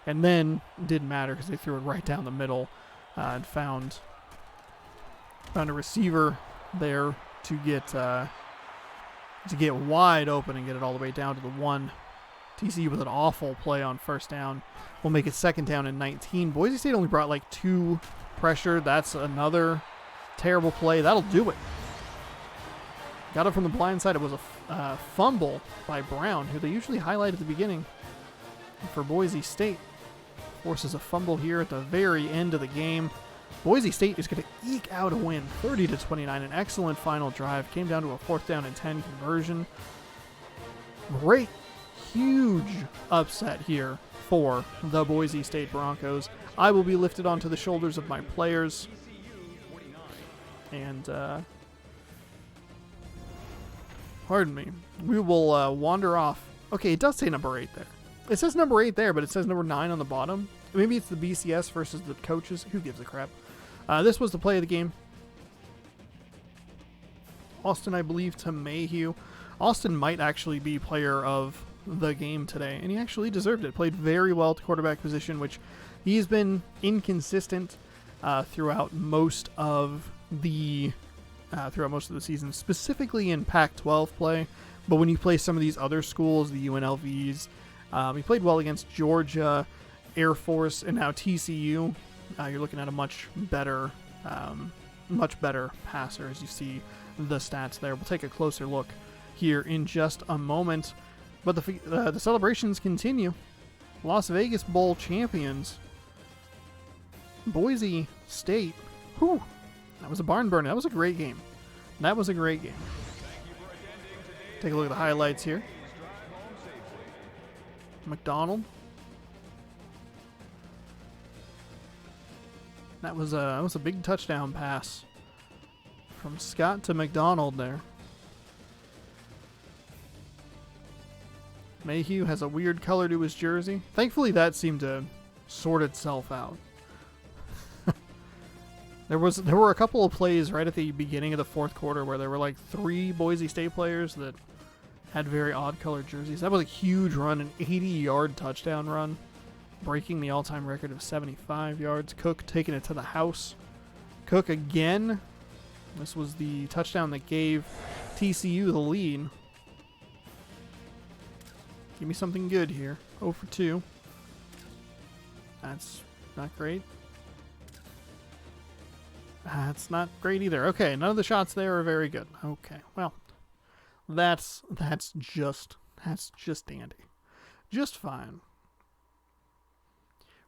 And then it didn't matter because they threw it right down the middle and found a receiver there to get wide open and get it all the way down to the 1. TCU with an awful play on 1st down. We'll make it 2nd down and 19. Boise State only brought like 2 pressure. That's another terrible play. That'll do it. Got it from the blind side. It was a fumble by Brown, who they usually highlight at the beginning for Boise State. Forces a fumble here at the very end of the game. Boise State is going to eke out a win, 30-29. An excellent final drive. Came down to a 4th down and 10 conversion. Great, huge upset here for the Boise State Broncos. I will be lifted onto the shoulders of my players. And, pardon me. We will wander off. Okay, it does say number 8 there. It says number 8 there, but it says number 9 on the bottom. Maybe it's the BCS versus the coaches. Who gives a crap? This was the play of the game. Austin, I believe, to Mayhew. Austin might actually be player of the game today, and he actually deserved it. Played very well at the quarterback position, which he's been inconsistent throughout most of the season, specifically in Pac-12 play. But when you play some of these other schools, the UNLVs, he played well against Georgia, Air Force, and now TCU. You're looking at a much better passer as you see the stats there. We'll take a closer look here in just a moment. But the celebrations continue. Las Vegas Bowl champions. Boise State. Whew. That was a barn burner. That was a great game. Take a look at the highlights here. McDonald. That was a big touchdown pass from Scott to McDonald there. Mayhew has a weird color to his jersey. Thankfully, that seemed to sort itself out. There were a couple of plays right at the beginning of the 4th quarter where there were like 3 Boise State players that had very odd colored jerseys. That was a huge run, an 80-yard touchdown run, breaking the all-time record of 75 yards. Cook taking it to the house. Cook again. This was the touchdown that gave TCU the lead. Give me something good here. 0 for 2. That's not great. That's not great either. Okay, none of the shots there are very good. Okay, well, that's just dandy. Just fine.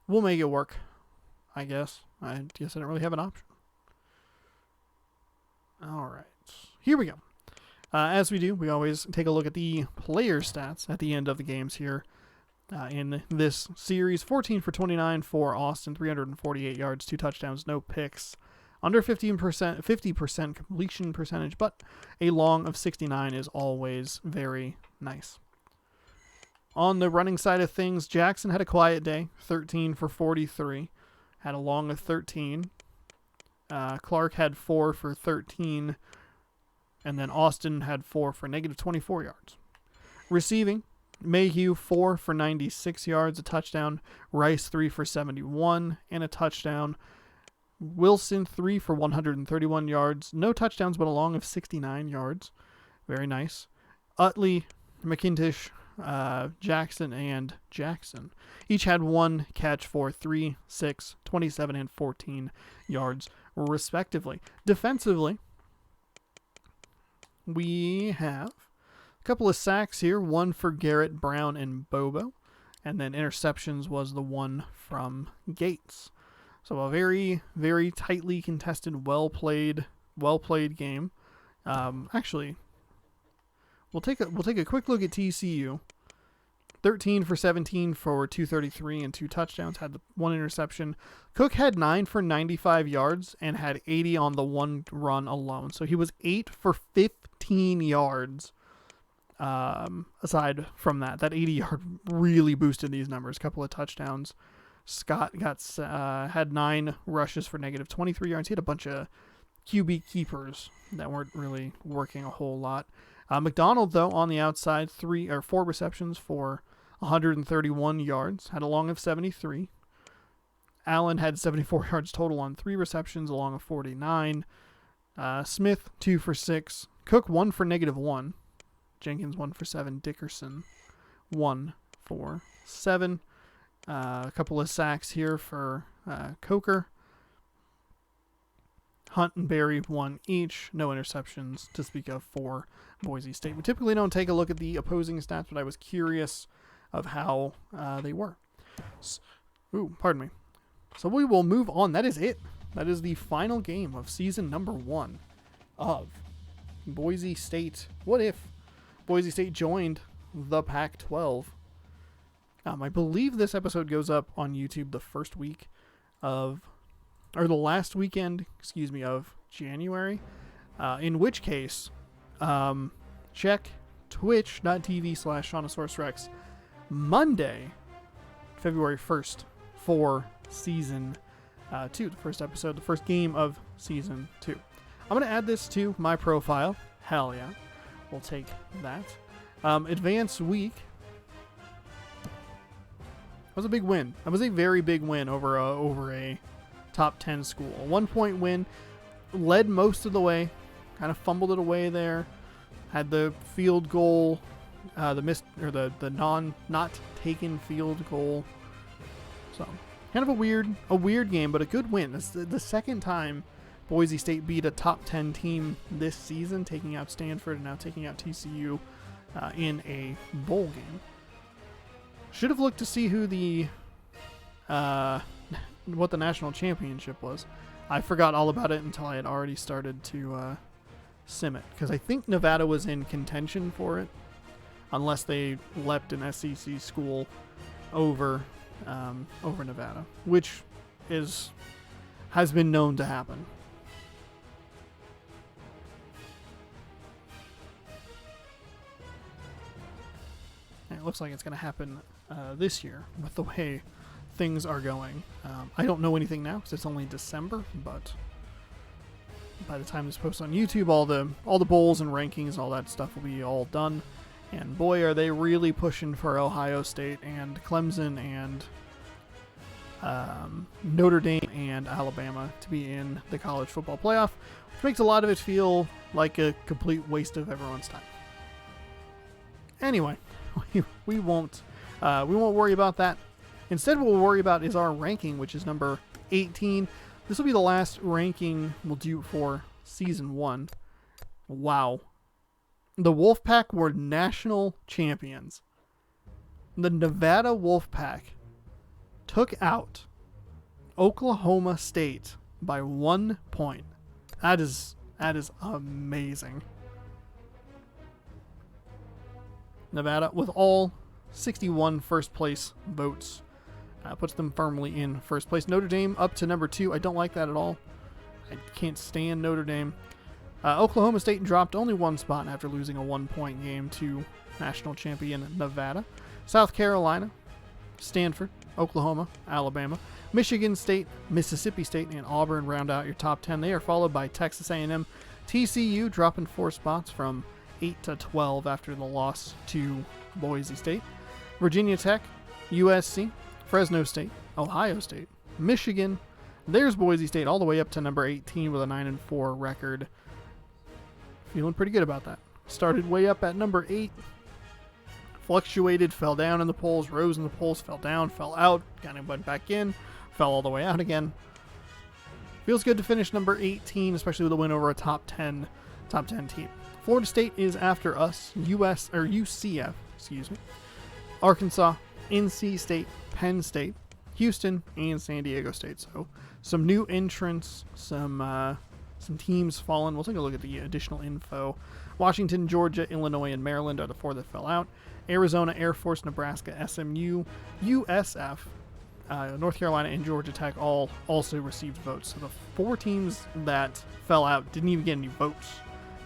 We'll make it work, I guess. I guess I don't really have an option. All right, here we go. As we do, we always take a look at the player stats at the end of the games here. In this series, 14 for 29 for Austin, 348 yards, 2 touchdowns, no picks. Under 50% completion percentage, but a long of 69 is always very nice. On the running side of things, Jackson had a quiet day, 13 for 43, had a long of 13. Clark had 4 for 13, and then Austin had 4 for negative 24 yards. Receiving, Mayhew 4 for 96 yards, a touchdown. Rice 3 for 71 and a touchdown. Wilson 3 for 131 yards, no touchdowns but a long of 69 yards. Very nice. Utley, McIntosh, Jackson, and Jackson each had 1 catch for 3, 6, 27, and 14 yards respectively. Defensively, we have a couple of sacks here, 1 for Garrett, Brown, and Bobo, and then interceptions was the 1 from Gates. So a very, very tightly contested, well played game. Actually, we'll take a quick look at TCU. 13 for 17 for 233 and 2 touchdowns, had the 1 interception. Cook had 9 for 95 yards and had 80 on the 1 run alone. So he was 8 for 15 yards. Aside from that 80-yard really boosted these numbers. A couple of touchdowns. Scott had 9 rushes for negative 23 yards. He had a bunch of QB keepers that weren't really working a whole lot. McDonald, though, on the outside, 4 receptions for 131 yards. Had a long of 73. Allen had 74 yards total on 3 receptions, a long of 49. Smith, 2 for 6. Cook, 1 for negative 1. Jenkins, 1 for 7. Dickerson, 1 for 7. A couple of sacks here for Coker. Hunt and Berry, 1 each. No interceptions to speak of for Boise State. We typically don't take a look at the opposing stats, but I was curious of how they were. Pardon me. So we will move on. That is it. That is the final game of season number 1 of Boise State. What if Boise State joined the Pac-12? I believe this episode goes up on YouTube the last weekend, of January. In which case, check twitch.tv/ShaunosaurusRex Monday, February 1st for season 2, the first episode, the first game of season 2. I'm going to add this to my profile. Hell yeah. We'll take that. Advanced week. That was a big win. That was a very big win over a top 10 school. A 1-point win. Led most of the way. Kind of fumbled it away there. Had the field goal. The not taken field goal. So kind of a weird game, but a good win. It's the second time Boise State beat a top 10 team this season, taking out Stanford and now taking out TCU in a bowl game. Should have looked to see who what the national championship was. I forgot all about it until I had already started to sim it, because I think Nevada was in contention for it, unless they leapt an SEC school over Nevada, which has been known to happen. And it looks like it's going to happen this year with the way things are going. I don't know anything now because it's only December, but by the time this posts on YouTube, all the bowls and rankings and all that stuff will be all done. And boy, are they really pushing for Ohio State and Clemson and Notre Dame and Alabama to be in the college football playoff, which makes a lot of it feel like a complete waste of everyone's time. Anyway, we won't worry about that. Instead, what we'll worry about is our ranking, which is number 18. This will be the last ranking we'll do for season 1. Wow. The Wolfpack were national champions. The Nevada Wolfpack took out Oklahoma State by 1 point. That is amazing. Nevada, with all 61 first place votes, puts them firmly in first place. Notre Dame up to number 2. I don't like that at all. I can't stand Notre Dame. Oklahoma State dropped only 1 spot after losing a 1-point game to national champion Nevada. South Carolina, Stanford, Oklahoma, Alabama, Michigan State, Mississippi State, and Auburn round out your top 10. They are followed by Texas A&M, TCU dropping 4 spots from 8 to 12 after the loss to Boise State. Virginia Tech, USC, Fresno State, Ohio State, Michigan. There's Boise State all the way up to number 18 with a 9-4 record. Feeling pretty good about that. Started way up at number 8. Fluctuated, fell down in the polls, rose in the polls, fell down, fell out, kind of went back in, fell all the way out again. Feels good to finish number 18, especially with a win over a top 10 team. Florida State is after us, UCF, Arkansas, NC State, Penn State, Houston, and San Diego State. So some new entrants, some teams fallen. We'll take a look at the additional info. Washington, Georgia, Illinois, and Maryland are the 4 that fell out. Arizona, Air Force, Nebraska, SMU, USF, North Carolina, and Georgia Tech all also received votes. So the 4 teams that fell out didn't even get any votes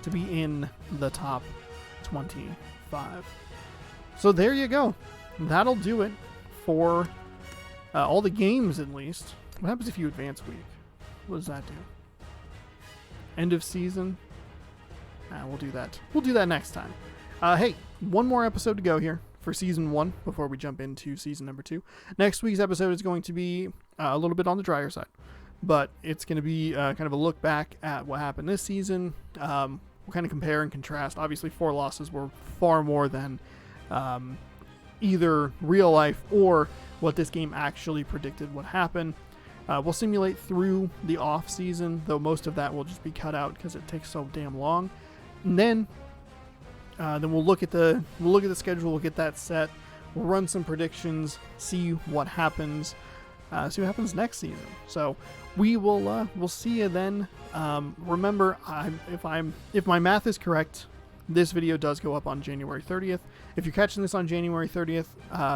to be in the top 25. So there you go. That'll do it for all the games, at least. What happens if you advance week? What does that do? End of season? We'll do that. We'll do that next time. Hey, one more episode to go here for season 1 before we jump into season number 2. Next week's episode is going to be a little bit on the drier side, but it's going to be kind of a look back at what happened this season. We'll kind of compare and contrast. Obviously, 4 losses were far more than either real life or what this game actually predicted would happen. We'll simulate through the off season, though most of that will just be cut out because it takes so damn long. And then we'll look at the schedule. We'll get that set. We'll run some predictions. See what happens. See what happens next season. So we'll see you then. Remember, if my math is correct, this video does go up on January 30th. If you're catching this on January 30th,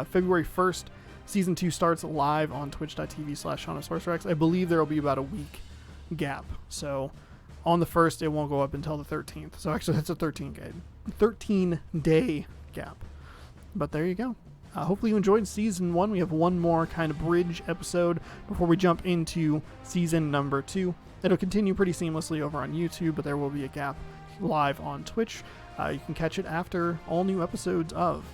February 1st. Season 2 starts live on twitch.tv/ShaunaSorcerX. I believe there will be about a week gap. So on the 1st, it won't go up until the 13th. So actually, that's a 13-day gap. But there you go. Hopefully you enjoyed season 1. We have one more kind of bridge episode before we jump into season number 2. It'll continue pretty seamlessly over on YouTube, but there will be a gap live on Twitch. You can catch it after all new episodes of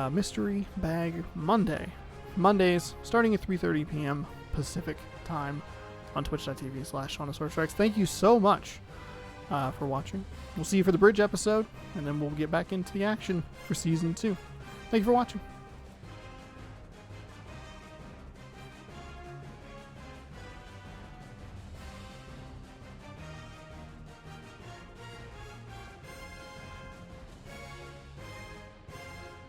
Mystery Bag Monday. Mondays starting at 3:30 p.m. Pacific time on twitch.tv/ShaunaSorcerX. Thank you so much for watching. We'll see you for the bridge episode, and then we'll get back into the action for season 2. Thank you for watching.